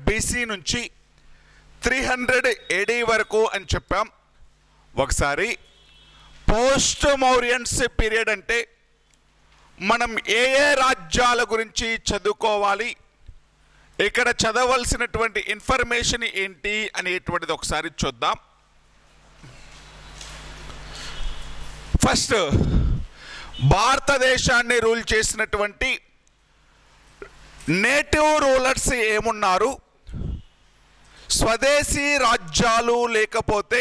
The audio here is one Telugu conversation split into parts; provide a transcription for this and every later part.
BC నుంచి 300 AD వరకు అని చెప్పాం. ఒకసారి పోస్ట్ మౌర్యన్స్ పీరియడ్ అంటే మనం ఏ రాజ్యాల గురించి చదువుకోవాలి, ఇక్కడ చదవలసినటువంటి ఇన్ఫర్మేషన్ ఏంటి అనేటువంటిది ఒకసారి చూద్దాం. ఫస్ట్ భారతదేశాన్ని రూల్ చేసినటువంటి నేటివ్ రూలర్స్ ఏమున్నారు, స్వదేశీ రాజ్యాలు లేకపోతే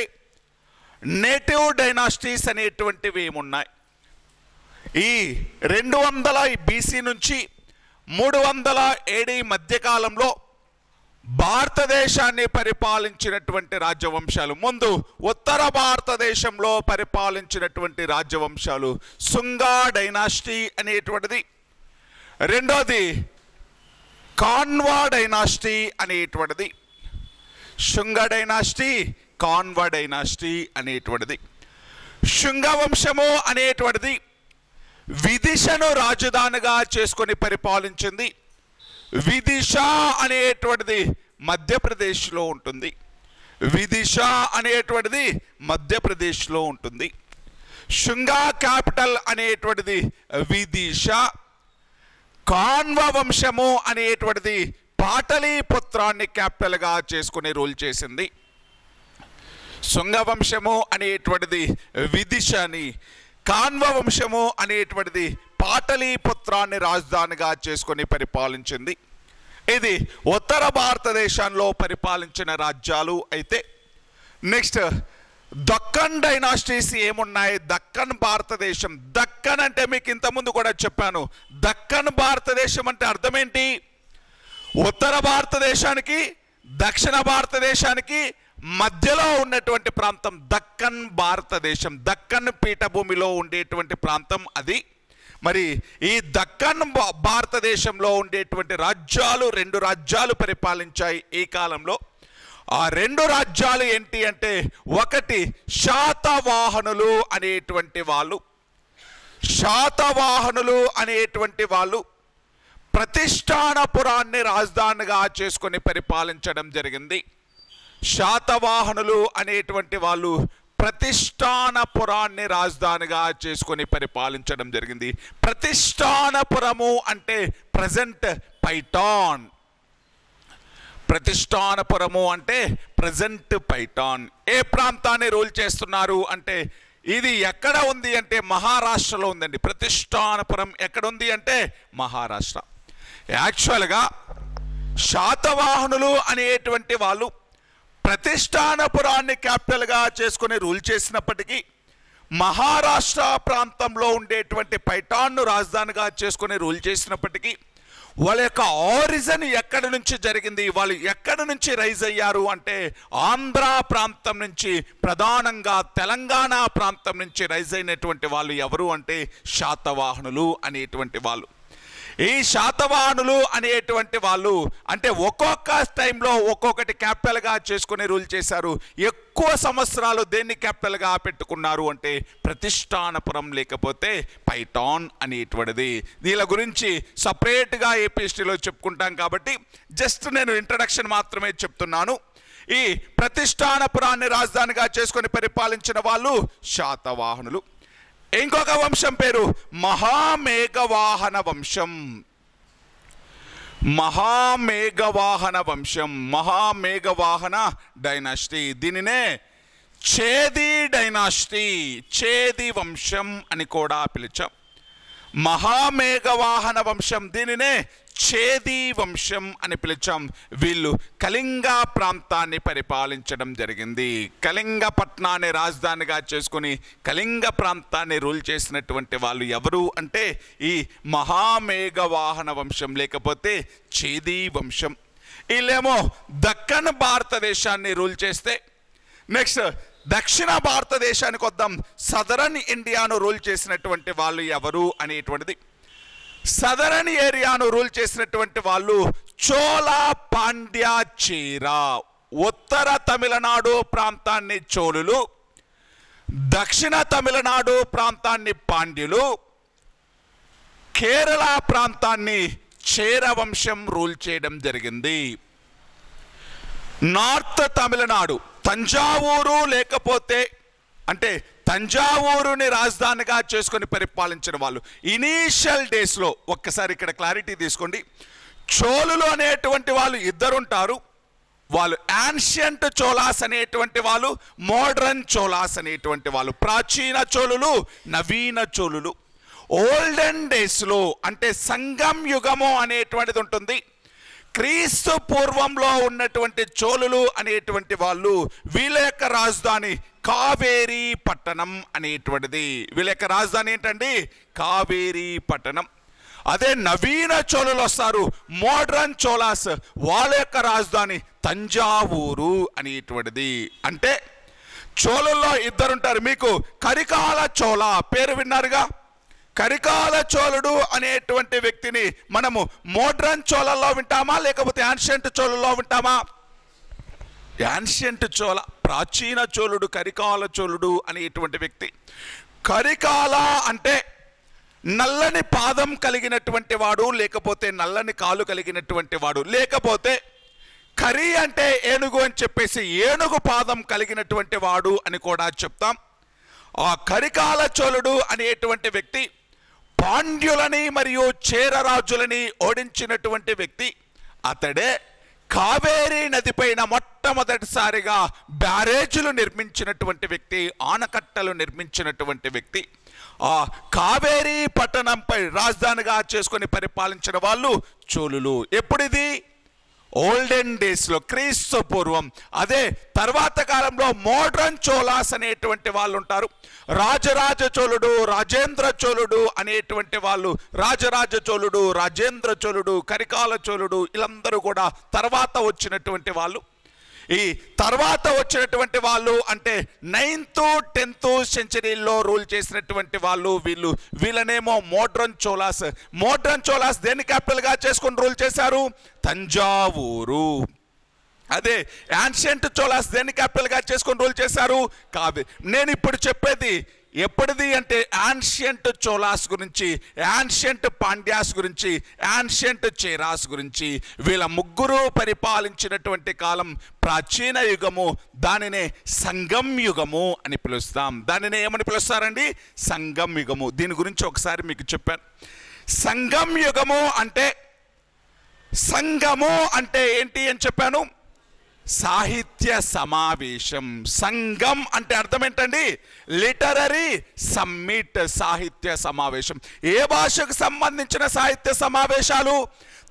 నేటివ్ డైనాసిటీస్ అనేటువంటివి ఏమున్నాయి. ఈ 200 BC నుంచి 300 AD మధ్యకాలంలో భారతదేశాన్ని పరిపాలించినటువంటి రాజవంశాలు, ముందు ఉత్తర భారతదేశంలో పరిపాలించినటువంటి రాజవంశాలు సుంగా డైనాసిటీ అనేటువంటిది, రెండోది కాన్వా డైనాసిటీ అనేటువంటిది, శుంగ డైనాసిటీ, కాన్వా డైనాసిటీ అనేటువంటిది. శుంగ వంశము అనేటువంటిది విదిశను రాజధానిగా చేసుకొని పరిపాలించింది. విదిశ అనేటువంటిది మధ్యప్రదేశ్లో ఉంటుంది. విదిశ అనేటువంటిది మధ్యప్రదేశ్లో ఉంటుంది. శుంగా క్యాపిటల్ అనేటువంటిది విదిశ. కాన్వ వంశము అనేటువంటిది పాటలీపుత్రాన్ని క్యాపిటల్గా చేసుకుని రూల్ చేసింది. శుంగ వంశము అనేటువంటిది విదిశని, కాన్వ వంశము అనేటువంటిది పాటలీపుత్రాన్ని రాజధానిగా చేసుకొని పరిపాలించింది. ఇది ఉత్తర భారతదేశంలో పరిపాలించిన రాజ్యాలు. అయితే నెక్స్ట్ దక్కన్ డైనాసిటీస్ ఏమున్నాయి. దక్కన్ భారతదేశం, దక్కన్ అంటే మీకు ఇంతకుముందు కూడా చెప్పాను, దక్కన్ భారతదేశం అంటే అర్థం ఏంటి, ఉత్తర భారతదేశానికి దక్షిణ భారతదేశానికి మధ్యలో ఉన్నటువంటి ప్రాంతం దక్కన్ భారతదేశం. దక్కన్ పీఠభూమిలో ఉండేటువంటి ప్రాంతం అది. మరి ఈ దక్కన్ భారతదేశంలో ఉండేటువంటి రాజ్యాలు, 2 రాజ్యాలు పరిపాలించాయి ఈ కాలంలో. ఆ 2 రాజ్యాలు ఏంటి అంటే, ఒకటి శాతవాహనులు అనేటువంటి వాళ్ళు. శాతవాహనులు అనేటువంటి వాళ్ళు ప్రతిష్టానపురాన్ని రాజధానిగా చేసుకొని పరిపాలించడం జరిగింది. శాతవాహనులు అనేటువంటి వాళ్ళు ప్రతిష్టానపురాన్ని రాజధానిగా చేసుకొని పరిపాలించడం జరిగింది. ప్రతిష్టానపురము అంటే ప్రజెంట్ పైఠాన్. ప్రతిష్టానపురము అంటే ప్రజెంట్ పైఠాన్. ఏ ప్రాంతాన్ని రూల్ చేస్తున్నారు అంటే, ఇది ఎక్కడ ఉంది అంటే మహారాష్ట్రలో ఉందండి. ప్రతిష్టానపురం ఎక్కడ ఉంది అంటే మహారాష్ట్ర. యాక్చువల్గా శాతవాహనులు అనేటువంటి వాళ్ళు ప్రతిష్టానపురాన్ని క్యాపిటల్గా చేసుకుని రూల్ చేసినప్పటికీ మహారాష్ట్ర ప్రాంతంలో ఉండేటువంటి పైఠాన్ను రాజధానిగా చేసుకుని రూల్ చేసినప్పటికీ వాళ్ళ యొక్క ఆరిజిన్ ఎక్కడి నుంచి జరిగింది, వాళ్ళు ఎక్కడి నుంచి రైజ్ అయ్యారు అంటే ఆంధ్ర ప్రాంతం నుంచి, ప్రధానంగా తెలంగాణ ప్రాంతం నుంచి రైజ్ అయినటువంటి వాళ్ళు ఎవరు అంటే శాతవాహనులు అనేటువంటి వాళ్ళు. ఈ శాతవాహనులు అనేటువంటి వాళ్ళు అంటే ఒక్కొక్క టైంలో ఒక్కొక్కటి క్యాపిటల్గా చేసుకుని రూల్ చేశారు. ఎక్కువ సంవత్సరాలు దేన్ని క్యాపిటల్గా పెట్టుకున్నారు అంటే ప్రతిష్టానపురం లేకపోతే పైఠాన్ అనేటువంటిది. దీని గురించి సపరేట్గా ఏపీఎస్టీలో చెప్పుకుంటాం కాబట్టి జస్ట్ నేను ఇంట్రడక్షన్ మాత్రమే చెప్తున్నాను. ఈ ప్రతిష్టానపురాన్ని రాజధానిగా చేసుకొని పరిపాలించిన వాళ్ళు శాతవాహనులు. ఇంకొక వంశం పేరు మహామేఘవాహన వంశం. మహామేఘవాహన వంశం, మహామేఘవాహన డైనాసిటీ. దీనినే చేది డైనాసిటీ, చేది వంశం అని కూడా పిలిచాం. మహామేఘవాహన వంశం, దీనినే చేది వంశం అని పిలిచాం. వీళ్ళు కళింగ ప్రాంతాన్ని పరిపాలించడం జరిగింది. కళింగ పట్టణాన్ని రాజధానిగా చేసుకుని కళింగ ప్రాంతాన్ని రూల్ చేసినటువంటి వాళ్ళు ఎవరు అంటే ఈ మహామేఘవాహన వంశం లేకపోతే చేది వంశం. వీళ్ళేమో దక్కన్ భారతదేశాన్ని రూల్ చేస్తే, నెక్స్ట్ దక్షిణ భారతదేశానికి వద్దాం. సదరన్ ఇండియాను రూల్ చేసినటువంటి వాళ్ళు ఎవరు అనేటువంటిది. సదరన్ ఏరియాను రూల్ చేసినటువంటి వాళ్ళు చోళ పాండ్య చేర. ఉత్తర తమిళనాడు ప్రాంతాన్ని చోళులు, దక్షిణ తమిళనాడు ప్రాంతాన్ని పాండ్యులు, కేరళ ప్రాంతాన్ని చేర వంశం రూల్ చేయడం జరిగింది. నార్త్ తమిళనాడు తంజావూరు లేకపోతే అంటే తంజావూరుని రాజధానిగా చేసుకొని పరిపాలించిన వాళ్ళు ఇనీషియల్ డేస్లో. ఒక్కసారి ఇక్కడ క్లారిటీ తీసుకోండి. చోళులు అనేటువంటి వాళ్ళు ఇద్దరుంటారు. వాళ్ళు యాన్షియంట్ చోళాస్ అనేటువంటి వాళ్ళు, మోడ్రన్ చోళాస్ అనేటువంటి వాళ్ళు. ప్రాచీన చోళులు, నవీన చోళులు. ఓల్డెన్ డేస్లో అంటే సంగం యుగము అనేటువంటిది ఉంటుంది. క్రీస్తు పూర్వంలో ఉన్నటువంటి చోళులు అనేటువంటి వాళ్ళు వీళ్ళ యొక్క రాజధాని కావేరీ పట్టణం అనేటువంటిది. వీళ్ళ యొక్క రాజధాని ఏంటండి? కావేరీ పట్టణం. అదే నవీన చోళులు వస్తారు, మోడ్రన్ చోళాస్, వాళ్ళ యొక్క రాజధాని తంజావూరు అనేటువంటిది. అంటే చోళుల్లో ఇద్దరుంటారు. మీకు కరికాల చోళ పేరు విన్నారుగా. కరికాల చోళుడు అనేటువంటి వ్యక్తిని మనము మోడ్రన్ చోళల్లో వింటామా లేకపోతే యాన్షియంట్ చోళల్లో వింటామా? యాన్షియంట్ చోళ, ప్రాచీన చోళుడు కరికాల చోళుడు అనేటువంటి వ్యక్తి. కరికాల అంటే నల్లని పాదం కలిగినటువంటి వాడు, లేకపోతే నల్లని కాలు కలిగినటువంటి వాడు, లేకపోతే కరి అంటే ఏనుగు అని చెప్పేసి ఏనుగు పాదం కలిగినటువంటి వాడు అని కూడా చెప్తాం. ఆ కరికాల చోళుడు అనేటువంటి వ్యక్తి పాండ్యులని మరియు చేరరాజులని ఓడించినటువంటి వ్యక్తి. అతడే కావేరీ నదిపైన మొట్టమొదటిసారిగా బ్యారేజీలు నిర్మించినటువంటి వ్యక్తి, ఆనకట్టలు నిర్మించినటువంటి వ్యక్తి. ఆ కావేరీ పట్టణంపై రాజధానిగా చేసుకొని పరిపాలించిన వాళ్ళు చోళులు. ఎప్పుడిది? ఓల్డెన్ డేస్లో, క్రీస్తు పూర్వం. అదే తర్వాత కాలంలో మోడ్రన్ చోళాస్ అనేటువంటి వాళ్ళు ఉంటారు. రాజరాజ చోళుడు, రాజేంద్ర చోళుడు అనేటువంటి వాళ్ళు, రాజరాజ చోళుడు, రాజేంద్ర చోళుడు, కరికాల చోళుడు, వీళ్ళందరూ కూడా తర్వాత వచ్చినటువంటి వాళ్ళు. ఈ తర్వాత వచ్చినటువంటి వాళ్ళు అంటే 9th 10th సెంచరీల్లో రూల్ చేసినటువంటి వాళ్ళు వీళ్ళు. వీళ్ళనేమో మోడ్రన్ చోళాస్. మోడ్రన్ చోళాస్ దేన్ని క్యాపిటల్గా చేసుకొని రూల్ చేశారు? తంజావూరు. అదే యాన్షియంట్ చోళాస్ దేన్ని క్యాపిటల్గా చేసుకొని రూల్ చేశారు? కాదు. నేను ఇప్పుడు చెప్పేది ఎప్పటిది అంటే యాన్షియంట్ చోళాస్ గురించి, యాన్షియంట్ పాండ్యాస్ గురించి, యాన్షియంట్ చేరాస్ గురించి. వీళ్ళ ముగ్గురు పరిపాలించినటువంటి కాలం ప్రాచీన యుగము. దానినే సంగం యుగము అని పిలుస్తాం. దానినే ఏమని పిలుస్తారండి? సంగం యుగము. దీని గురించి ఒకసారి మీకు చెప్పాను. సంగం యుగము అంటే, సంగము అంటే ఏంటి అని చెప్పాను? సాహిత్య సమావేశం. సంగం అంటే అర్థం ఏంటండి? లిటరరీ సమ్మిట్, సాహిత్య సమావేశం. ఏ భాషకు సంబంధించిన సాహిత్య సమావేశాలు?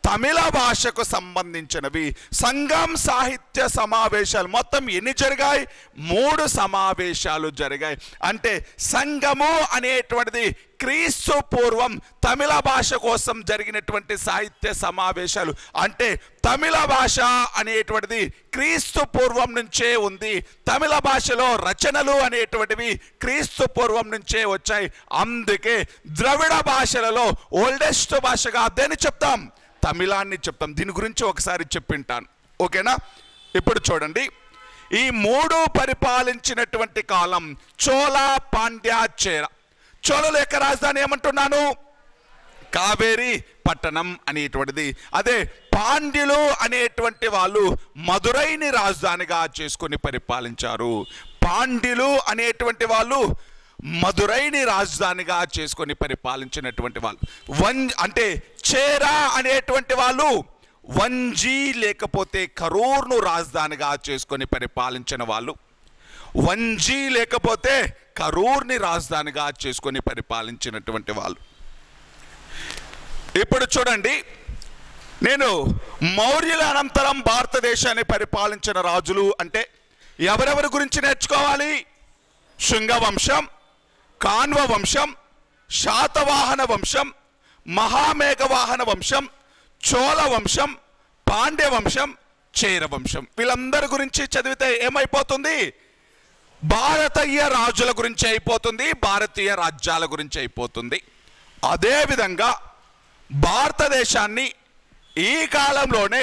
తమిళ భాషకు సంబంధించినవి. సంగం సాహిత్య సమావేశాలు మొత్తం ఎన్ని జరిగాయి? 3 సమావేశాలు జరిగాయి. అంటే సంగము అనేటువంటిది క్రీస్తు పూర్వం తమిళ భాష కోసం జరిగినటువంటి సాహిత్య సమావేశాలు. అంటే తమిళ భాష అనేటువంటిది క్రీస్తు పూర్వం నుంచే ఉంది. తమిళ భాషలో రచనలు అనేటువంటివి క్రీస్తు పూర్వం నుంచే వచ్చాయి. అందుకే ద్రవిడ భాషలలో ఓల్డెస్ట్ భాషగా దేన్ని చెప్తాం? తమిళాన్ని చెప్తాం. దీని గురించి ఒకసారి చెప్పింటాను, ఓకేనా? ఇప్పుడు చూడండి, ఈ 3 పరిపాలించినటువంటి కాలం చోళ, పాండ్య, చేర. చోళుల యొక్క రాజధాని ఏమంటున్నాను? కావేరీ పట్టణం అనేటువంటిది. అదే పాండ్యులు అనేటువంటి వాళ్ళు మదురైని రాజధానిగా చేసుకొని పరిపాలించారు. పాండ్యులు అనేటువంటి వాళ్ళు మదురైని రాజధానిగా చేసుకొని పరిపాలించినటువంటి వాళ్ళు. అంటే చేరా అనేటువంటి వాళ్ళు వంజీ లేకపోతే కరూర్ను రాజధానిగా చేసుకొని పరిపాలించిన వాళ్ళు. వంజీ లేకపోతే కరూర్ని రాజధానిగా చేసుకొని పరిపాలించినటువంటి వాళ్ళు. ఇప్పుడు చూడండి, నేను మౌర్యుల అనంతరం భారతదేశాన్ని పరిపాలించిన రాజులు అంటే ఎవరెవరి గురించి నేర్చుకోవాలి? శుంగ వంశం, కాన్వ వంశం, శాతవాహన వంశం, మహామేఘవాహన వంశం, చోళ వంశం, పాండ్య వంశం, చేర వంశం. వీళ్ళందరి గురించి చదివితే ఏమైపోతుంది? భారతీయ రాజుల గురించి అయిపోతుంది, భారతీయ రాజ్యాల గురించి అయిపోతుంది. అదేవిధంగా భారతదేశాన్ని ఈ కాలంలోనే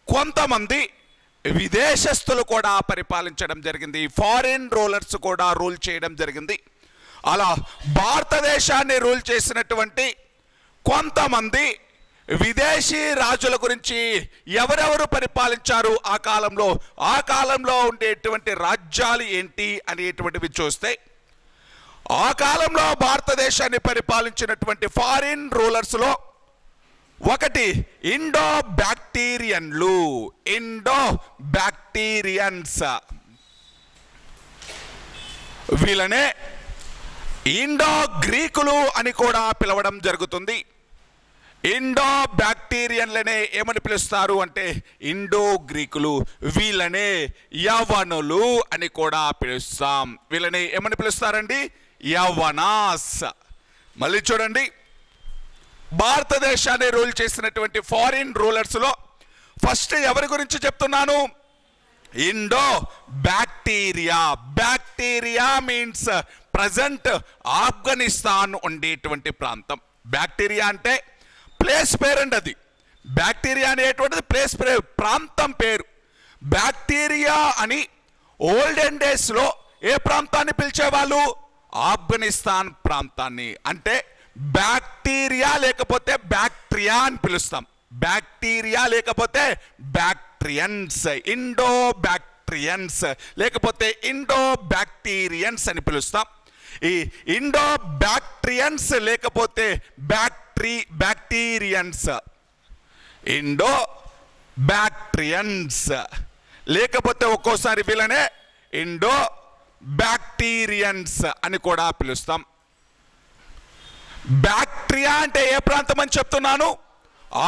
కొంతమంది విదేశస్తులు కూడా పరిపాలించడం జరిగింది. ఫారిన్ రూలర్స్ కూడా రూల్ చేయడం జరిగింది. అలా భారతదేశాన్ని రూల్ చేసినటువంటి కొంతమంది విదేశీ రాజుల గురించి ఎవరెవరు పరిపాలించారు ఆ కాలంలో ఉండేటువంటి రాజ్యాలు ఏంటి అనేటువంటివి చూస్తే, ఆ కాలంలో భారతదేశాన్ని పరిపాలించినటువంటి ఫారిన్ రూలర్స్లో ఒకటి ఇండో బ్యాక్టీరియన్స్. వీళ్ళనే ఇండో గ్రీకులు అని కూడా పిలవడం జరుగుతుంది. ఇండో బ్యాక్టీరియన్లనే ఏమని పిలుస్తారు అంటే ఇండో గ్రీకులు. వీళ్ళనే యవనులు అని కూడా పిలుస్తాం. వీళ్ళని ఏమని పిలుస్తారండి? యవనాస్. మళ్ళీ చూడండి, భారతదేశాన్ని రూల్ చేసినటువంటి ఫారిన్ రూలర్స్లో ఫస్ట్ ఎవరి గురించి చెప్తున్నాను? Indo bacteria means present Afghanistan ఉండేటువంటి ప్రాంతం. బ్యాక్టీరియా అంటే ప్లేస్ పేరండి. అది బ్యాక్టీరియా అనేటువంటిది ప్లేస్ పేరు, ప్రాంతం పేరు. బ్యాక్టీరియా అని ఓల్డెన్ డేస్లో ఏ ప్రాంతాన్ని పిలిచేవాళ్ళు? ఆఫ్ఘనిస్తాన్ ప్రాంతాన్ని. అంటే బ్యాక్టీరియా లేకపోతే బ్యాక్టీరియా అని పిలుస్తాం. బ్యాక్టీరియా లేకపోతే బ్యాక్టీరియన్స్, ఇండో బ్యాక్టీరియన్స్ లేకపోతే ఇండో బ్యాక్టీరియన్స్ అని పిలుస్తాం. ఈ ఇండో బ్యాక్టీరియన్స్ లేకపోతే బ్యాక్టీరియన్స్, ఇండో బ్యాక్టీరియన్స్ లేకపోతే ఒక్కోసారి వీళ్ళనే ఇండో బ్యాక్టీరియన్స్ అని కూడా పిలుస్తాం. బ్యాక్టీరియా అంటే ఏ ప్రాంతం అని చెప్తున్నాను?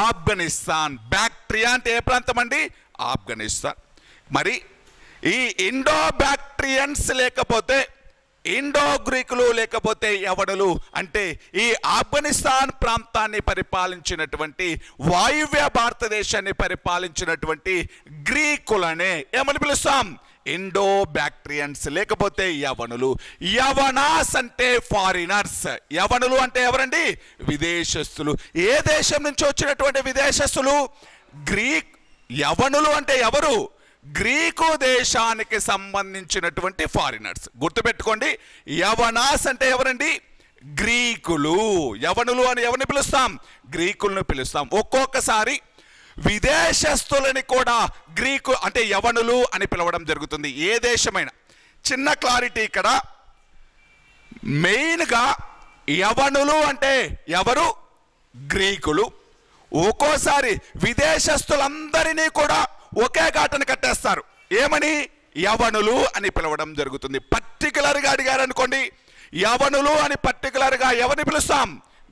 ఆఫ్ఘనిస్తాన్. బ్యాక్టీరియా అంటే ఏ ప్రాంతం అండి? ఆఫ్ఘనిస్తాన్. మరి ఈ ఇండో బ్యాక్టీరియన్స్ లేకపోతే ఇండో గ్రీకులు లేకపోతే యవనులు అంటే ఈ ఆఫ్ఘనిస్తాన్ ప్రాంతాన్ని పరిపాలించినటువంటి, వాయువ్య భారతదేశాన్ని పరిపాలించినటువంటి గ్రీకులనే ఏమని పిలుస్తాం? ఇండో బ్యాక్టీరియన్స్ లేకపోతే యవనులు. యవనాస్ అంటే ఫారినర్స్. యవనులు అంటే ఎవరండి? విదేశస్తులు. ఏ దేశం నుంచి వచ్చినటువంటి విదేశస్తులు? గ్రీక్. యవనులు అంటే ఎవరు? గ్రీకు దేశానికి సంబంధించినటువంటి ఫారినర్స్. గుర్తుపెట్టుకోండి, యవనాస్ అంటే ఎవరండి? గ్రీకులు. యవనులు అని ఎవరిని పిలుస్తాం? గ్రీకులను పిలుస్తాం. ఒక్కొక్కసారి విదేశస్తులని కూడా గ్రీకు అంటే యవనులు అని పిలవడం జరుగుతుంది. ఏ దేశమైనా. చిన్న క్లారిటీ ఇక్కడ, మెయిన్గా యవనులు అంటే ఎవరు? గ్రీకులు. ఒక్కోసారి విదేశస్తులందరినీ కూడా ఒకే ఘాటను కట్టేస్తారు. ఏమని? యవనులు అని పిలవడం జరుగుతుంది. పర్టికులర్గా అడిగారు అనుకోండి, యవనులు అని పర్టికులర్గా ఎవరిని పిలుస్తాం?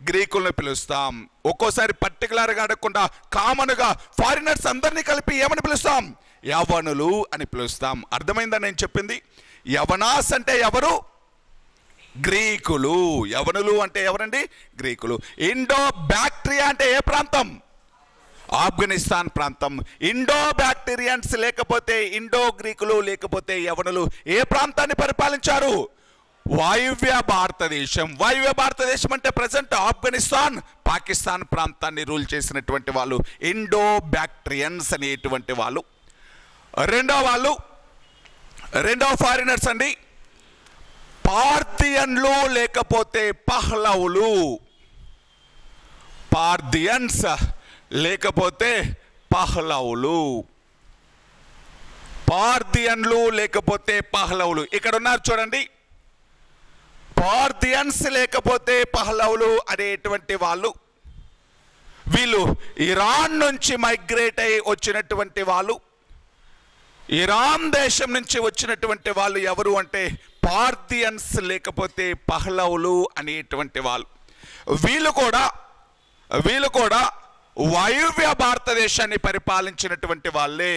గ్రీకులను పిలుస్తాం. ఒక్కోసారి పర్టికులర్గా అడగకుండా కామన్గా ఫారినర్స్ అందరినీ కలిపి ఏమని పిలుస్తాం? యవనులు అని పిలుస్తాం. అర్థమైందా నేను చెప్పింది? యవనాస్ అంటే ఎవరు? గ్రీకులు. యవనులు అంటే ఎవరండి? గ్రీకులు. ఇండో బ్యాక్టీరియా అంటే ఏ ప్రాంతం? ఆఫ్ఘనిస్తాన్ ప్రాంతం. ఇండో బ్యాక్టీరియన్స్ లేకపోతే ఇండో గ్రీకులు లేకపోతే యవనులు ఏ ప్రాంతాన్ని పరిపాలించారు? వాయువ్య భారతదేశం. వాయువ్య భారతదేశం అంటే ప్రజెంట్ ఆఫ్ఘనిస్తాన్, పాకిస్తాన్ ప్రాంతాన్ని రూల్ చేసినటువంటి వాళ్ళు ఇండో బ్యాక్టీరియన్స్ అనేటువంటి వాళ్ళు. రెండో ఫారినర్స్ అండి పార్థియన్లు లేకపోతే పహ్లవులు. పార్థియన్స్ లేకపోతే పహ్లవులు. పార్థియన్లు లేకపోతే పహ్లవులు. ఇక్కడ ఉన్నారు చూడండి. పార్థియన్స్ లేకపోతే పహ్లవులు అనేటువంటి వాళ్ళు, వీళ్ళు ఇరాన్ నుంచి మైగ్రేట్ అయి వచ్చినటువంటి వాళ్ళు. ఇరాన్ దేశం నుంచి వచ్చినటువంటి వాళ్ళు ఎవరు అంటే పార్థియన్స్ లేకపోతే పహ్లవులు అనేటువంటి వాళ్ళు. వీళ్ళు కూడా వాయువ్య భారతదేశాన్ని పరిపాలించినటువంటి వాళ్ళే.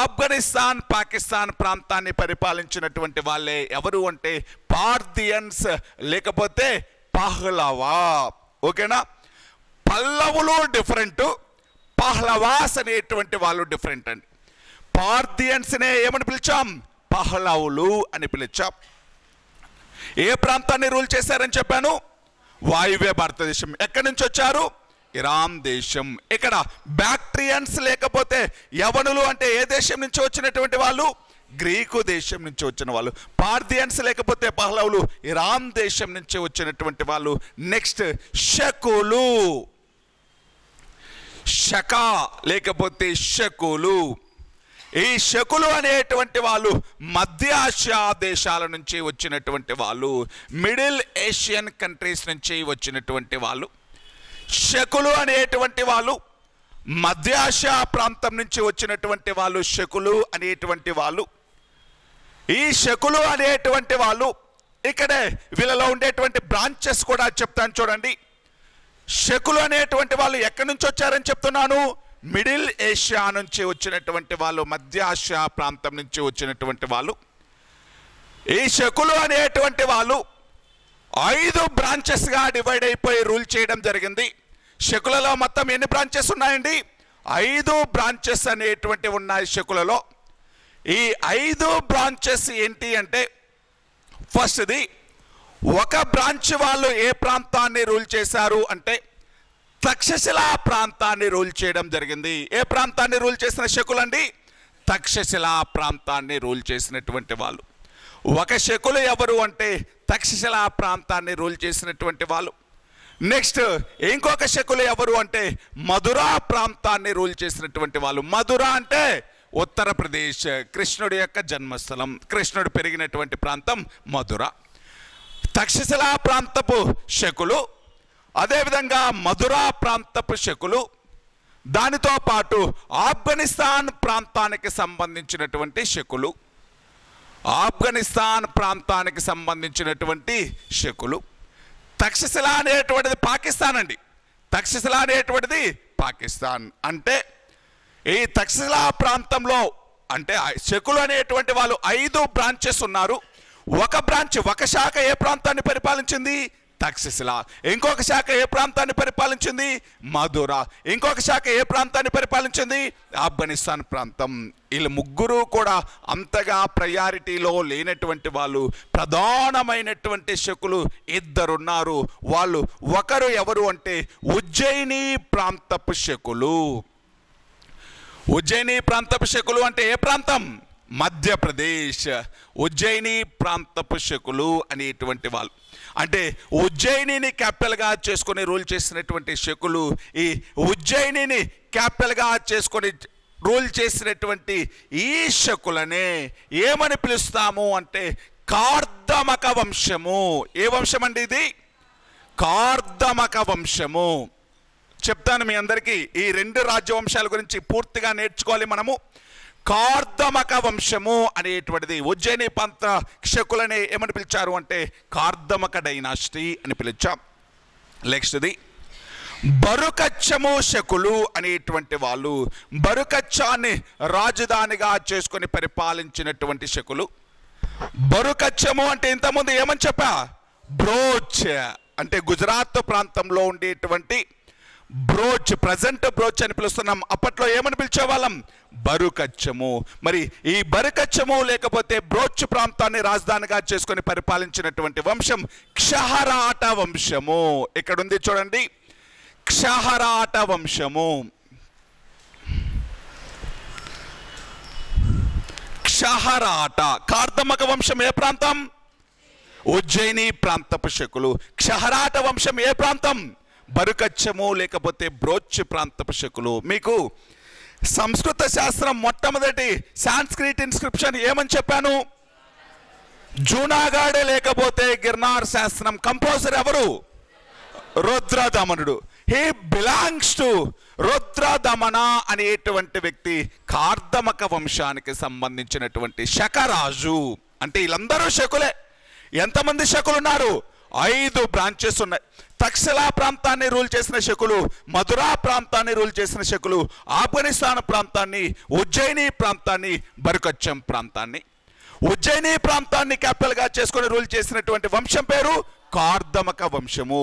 ఆఫ్ఘనిస్తాన్, పాకిస్తాన్ ప్రాంతాన్ని పరిపాలించినటువంటి వాళ్ళే. ఎవరు అంటే పార్థియన్స్ లేకపోతే పహ్లవా. ఓకేనా? పల్లవులు డిఫరెంట్, పహ్లవాస్ అనేటువంటి వాళ్ళు డిఫరెంట్ అండి. పార్థియన్స్నే ఏమని పిలిచాం? పహ్లవులు అని పిలిచాం. ఏ ప్రాంతాన్ని రూల్ చేశారని చెప్పాను? వాయువ్య భారతదేశం. ఎక్కడి నుంచి వచ్చారు? ఇరాన్ దేశం. ఇక్కడ బ్యాక్టీరియన్స్ లేకపోతే యవనులు అంటే ఏ దేశం నుంచి వచ్చినటువంటి వాళ్ళు? గ్రీకు దేశం నుంచి వచ్చిన వాళ్ళు. పార్థియన్స్ లేకపోతే పహ్లవులు ఇరాన్ దేశం నుంచి వచ్చినటువంటి వాళ్ళు. నెక్స్ట్ శకులు. శక లేకపోతే శకులు. ఈ శకులు అనేటువంటి వాళ్ళు మధ్య ఆసియా దేశాల నుంచి వచ్చినటువంటి వాళ్ళు, మిడిల్ ఏషియన్ కంట్రీస్ నుంచి వచ్చినటువంటి వాళ్ళు. శకులు అనేటువంటి వాళ్ళు మధ్య ఆసియా ప్రాంతం నుంచి వచ్చినటువంటి వాళ్ళు, శకులు అనేటువంటి వాళ్ళు. ఈ శకులు అనేటువంటి వాళ్ళు ఇక్కడే వీళ్ళలో ఉండేటువంటి బ్రాంచెస్ కూడా చెప్తాను చూడండి. శకులు అనేటువంటి వాళ్ళు ఎక్కడి నుంచి వచ్చారని చెప్తున్నాను? మిడిల్ ఏషియా నుంచి వచ్చినటువంటి వాళ్ళు, మధ్య ఆసియా ప్రాంతం నుంచి వచ్చినటువంటి వాళ్ళు. ఈ శకులు అనేటువంటి వాళ్ళు 5 బ్రాంచెస్గా డివైడ్ అయిపోయి రూల్ చేయడం జరిగింది. శకులలో మొత్తం ఎన్ని బ్రాంచెస్ ఉన్నాయండి? 5 బ్రాంచెస్ అనేటువంటి ఉన్నాయి శకులలో. ఈ 5 బ్రాంచెస్ ఏంటి అంటే, ఫస్ట్ది ఒక బ్రాంచ్ వాళ్ళు ఏ ప్రాంతాన్ని రూల్ చేశారు అంటే తక్షశిలా ప్రాంతాన్ని రూల్ చేయడం జరిగింది. ఏ ప్రాంతాన్ని రూల్ చేసిన శకులండి? తక్షశిలా ప్రాంతాన్ని రూల్ చేసినటువంటి వాళ్ళు. ఒక శకులు ఎవరు అంటే తక్షశిలా ప్రాంతాన్ని రూల్ చేసినటువంటి వాళ్ళు. నెక్స్ట్ ఇంకొక శకులు ఎవరు అంటే మధురా ప్రాంతాన్ని రూల్ చేసినటువంటి వాళ్ళు. మధుర అంటే ఉత్తరప్రదేశ్, కృష్ణుడి యొక్క జన్మస్థలం, కృష్ణుడు పెరిగినటువంటి ప్రాంతం మధుర. తక్షశిలా ప్రాంతపు శకులు, అదేవిధంగా మధురా ప్రాంతపు శకులు, దానితో పాటు ఆఫ్ఘనిస్తాన్ ప్రాంతానికి సంబంధించినటువంటి శకులు, ఆఫ్ఘనిస్తాన్ ప్రాంతానికి సంబంధించినటువంటి శకులు. తక్షశిల అనేటువంటిది పాకిస్తాన్ అండి. తక్షశిల అనేటువంటిది పాకిస్తాన్. అంటే ఈ తక్షశిల ప్రాంతంలో అంటే శకులు అనేటువంటి వాళ్ళు 5 బ్రాంచెస్ ఉన్నారు. ఒక బ్రాంచ్, ఒక శాఖ ఏ ప్రాంతాన్ని పరిపాలించింది? తక్షశిల. ఇంకొక శాఖ ఏ ప్రాంతాన్ని పరిపాలించింది? మధుర. ఇంకొక శాఖ ఏ ప్రాంతాన్ని పరిపాలించింది? ఆఫ్ఘనిస్తాన్ ప్రాంతం. వీళ్ళు ముగ్గురు కూడా అంతగా ప్రయారిటీలో లేనటువంటి వాళ్ళు. ప్రధానమైనటువంటి శకులు 2 ఉన్నారు. వాళ్ళు ఒకరు ఎవరు అంటే ఉజ్జయిని ప్రాంతపు శకులు. ఉజ్జయిని ప్రాంతపు శకులు అంటే ఏ ప్రాంతం? మధ్యప్రదేశ్. ఉజ్జయిని ప్రాంతపు శకులు అనేటువంటి వాళ్ళు అంటే ఉజ్జయినిని క్యాపిటల్గా చేసుకొని రూల్ చేసినటువంటి శకులు. ఈ ఉజ్జయినిని క్యాపిటల్గా చేసుకొని రూల్ చేసినటువంటి ఈ శకులనే ఏమని పిలుస్తాము అంటే కార్దమక వంశము. ఏ వంశం అండి ఇది? కార్దమక వంశము. చెప్తాను మీ అందరికీ. ఈ 2 రాజ్యవంశాల గురించి పూర్తిగా నేర్చుకోవాలి మనము. కార్దమక వంశము అనేటువంటిది ఉజ్జయిని ప్రాంత శకులని ఏమని పిలిచారు అంటే కార్దమక డైనాసిటీ అని పిలిచాం. నెక్స్ట్ది బరుకచ్చము శకులు అనేటువంటి వాళ్ళు. బరుకచ్చాన్ని రాజధానిగా చేసుకొని పరిపాలించినటువంటి శకులు. బరుకచ్చము అంటే ఇంతకుముందు ఏమని చెప్పా? బ్రోచ్ అంటే గుజరాత్ ప్రాంతంలో ఉండేటువంటి బ్రోచ్, ప్రజెంట్ బ్రోచ్ అని పిలుస్తున్నాం. అప్పట్లో ఏమని పిలిచేవాళ్ళం? బరుకచ్చము. మరి ఈ బరుకచ్చము లేకపోతే బ్రోచ్ ప్రాంతాన్ని రాజధానిగా చేసుకొని పరిపాలించినటువంటి వంశం క్షహరాట వంశము. ఇక్కడ ఉంది చూడండి, క్షహరాట వంశము. క్షహరాట. కార్దమక వంశం ఏ ప్రాంతం? ఉజ్జయిని ప్రాంతపు శకులు. క్షహరాట వంశం ఏ ప్రాంతం? బరుకచ్చము లేకపోతే బ్రోచ్ ప్రాంతపు శకులు. మీకు సంస్కృత శాస్త్రం మొట్టమొదటి సాంస్క్రిట్ ఇన్స్క్రిప్షన్ ఏమని చెప్పాను? జూనాగఢ్ లేకపోతే గిర్నార్ శాసనం కంపోజర్ ఎవరు? రుద్రదమనుడు. హీ బిలాంగ్స్ టు రుద్రదమన అనేటువంటి వ్యక్తి కార్దమక వంశానికి సంబంధించినటువంటి శకరాజు. అంటే వీళ్ళందరూ శకులే. ఎంతమంది శకులు ఉన్నారు? 5 బ్రాంచెస్ ఉన్నాయి. తక్షశిలా ప్రాంతాన్ని రూల్ చేసిన శకులు, మధురా ప్రాంతాన్ని రూల్ చేసిన శకులు, ఆఫ్ఘనిస్తాన్ ప్రాంతాన్ని, ఉజ్జయిని ప్రాంతాన్ని, బరుకచ్చం ప్రాంతాన్ని. ఉజ్జయిని ప్రాంతాన్ని క్యాపిటల్గా చేసుకొని రూల్ చేసినటువంటి వంశం పేరు కార్దమక వంశము.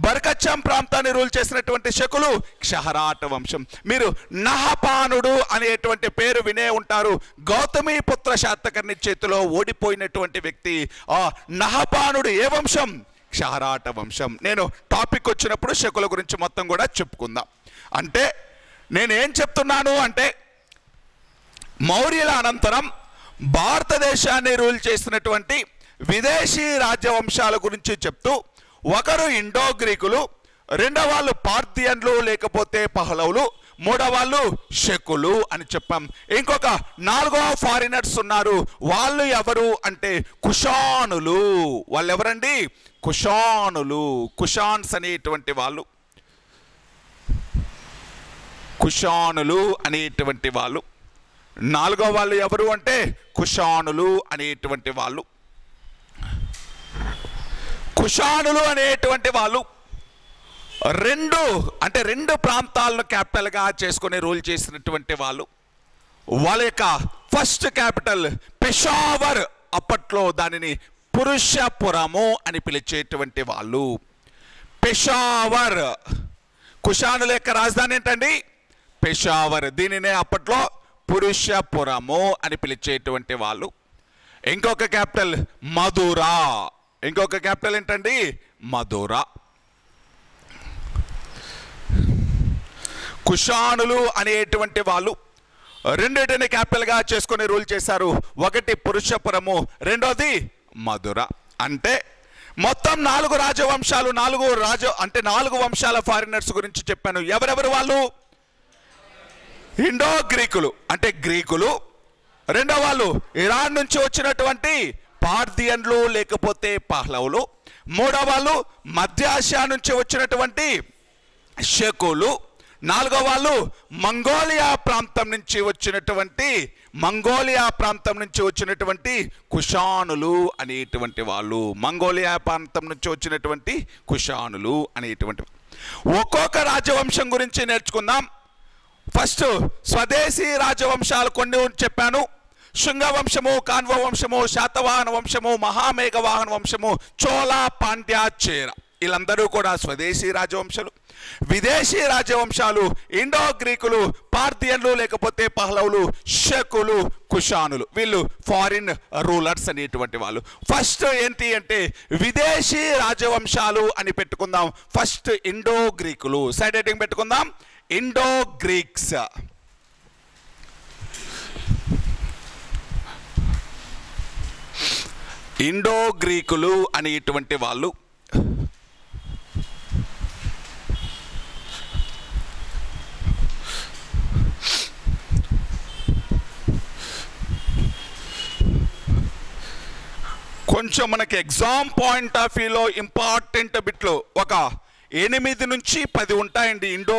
బరుకచ్చం ప్రాంతాన్ని రూల్ చేసినటువంటి శకులు క్షహరాట వంశం. మీరు నహపానుడు అనేటువంటి పేరు వినే ఉంటారు. గౌతమి పుత్ర శాతకర్ణి చేతిలో ఓడిపోయినటువంటి వ్యక్తి. ఆ నహపానుడు ఏ వంశం? క్షహరాట వంశం. నేను టాపిక్ వచ్చినప్పుడు శకుల గురించి మొత్తం కూడా చెప్పుకుందాం. అంటే నేనేం చెప్తున్నాను అంటే మౌర్యుల అనంతరం భారతదేశాన్ని రూల్ చేసినటువంటి విదేశీ రాజ్యవంశాల గురించి చెప్తూ ఒకరు ఇండో గ్రీకులు, రెండో వాళ్ళు పార్థియన్లు లేకపోతే పహలవులు, మూడో వాళ్ళు షకులు అని చెప్పాం. ఇంకొక 4వ ఫారినర్స్ ఉన్నారు. వాళ్ళు ఎవరు అంటే కుషానులు. వాళ్ళు ఎవరండి? కుషానులు. కుషాన్స్ అనేటువంటి వాళ్ళు, కుషానులు అనేటువంటి వాళ్ళు. 4వ వాళ్ళు ఎవరు అంటే కుషానులు అనేటువంటి వాళ్ళు. కుషానులు అనేటువంటి వాళ్ళు రెండు ప్రాంతాలను క్యాపిటల్గా చేసుకుని రూల్ చేసినటువంటి వాళ్ళు. వాళ్ళ యొక్క ఫస్ట్ క్యాపిటల్ పెషావర్, అప్పట్లో దానిని పురుషపురము అని పిలిచేటువంటి వాళ్ళు. పెషావర్, కుషానుల యొక్క రాజధాని ఏంటండి? పెషావర్. దీనినే అప్పట్లో పురుషపురము అని పిలిచేటువంటి వాళ్ళు. ఇంకొక క్యాపిటల్ మధురా. ఇంకొక క్యాపిటల్ ఏంటండి? మధురా. కుషానులు అనేటువంటి వాళ్ళు రెండింటిని క్యాపిటల్గా చేసుకుని రూల్ చేశారు. ఒకటి పురుషపురము, రెండోది మధుర. అంటే మొత్తం 4 రాజవంశాలు, 4 వంశాల ఫారినర్స్ గురించి చెప్పాను. ఎవరెవరు వాళ్ళు? ఇండో గ్రీకులు అంటే గ్రీకులు, రెండో వాళ్ళు ఇరాన్ నుంచి వచ్చినటువంటి పార్థియన్లు లేకపోతే పహ్లవులు, మూడో వాళ్ళు మధ్యాసియా నుంచి వచ్చినటువంటి షకులు, 4వ వాళ్ళు మంగోలియా ప్రాంతం నుంచి వచ్చినటువంటి కుషానులు అనేటువంటి వాళ్ళు. మంగోలియా ప్రాంతం నుంచి వచ్చినటువంటి కుషానులు అనేటువంటి. ఒక్కొక్క రాజవంశం గురించి నేర్చుకుందాం. ఫస్ట్ స్వదేశీ రాజవంశాలు కొన్ని చెప్పాను. శుంగ వంశము, కాన్వ వంశము, శాతవాహన వంశము, మహామేఘవాహన వంశము, చోళ, పాండ్య, చేర, వీళ్ళందరూ కూడా స్వదేశీ రాజవంశాలు. విదేశీ రాజవంశాలు ఇండో గ్రీకులు, పార్థియన్లు లేకపోతే పహ్లవులు, షకులు, కుషానులు. వీళ్ళు ఫారిన్ రూలర్స్ అనేటువంటి వాళ్ళు. ఫస్ట్ ఏంటి అంటే విదేశీ రాజవంశాలు అని పెట్టుకుందాం. ఫస్ట్ ఇండో గ్రీకులు, సైడ్ హెడ్డింగ్ పెట్టుకుందాం, ఇండో గ్రీక్స్. ఇండో గ్రీకులు అనేటువంటి వాళ్ళు కొంచెం మనకి ఎగ్జామ్ పాయింట్ ఆఫ్ వ్యూలో ఇంపార్టెంట్ బిట్లు ఒక 8 నుంచి 10 ఉంటాయండి. ఇండో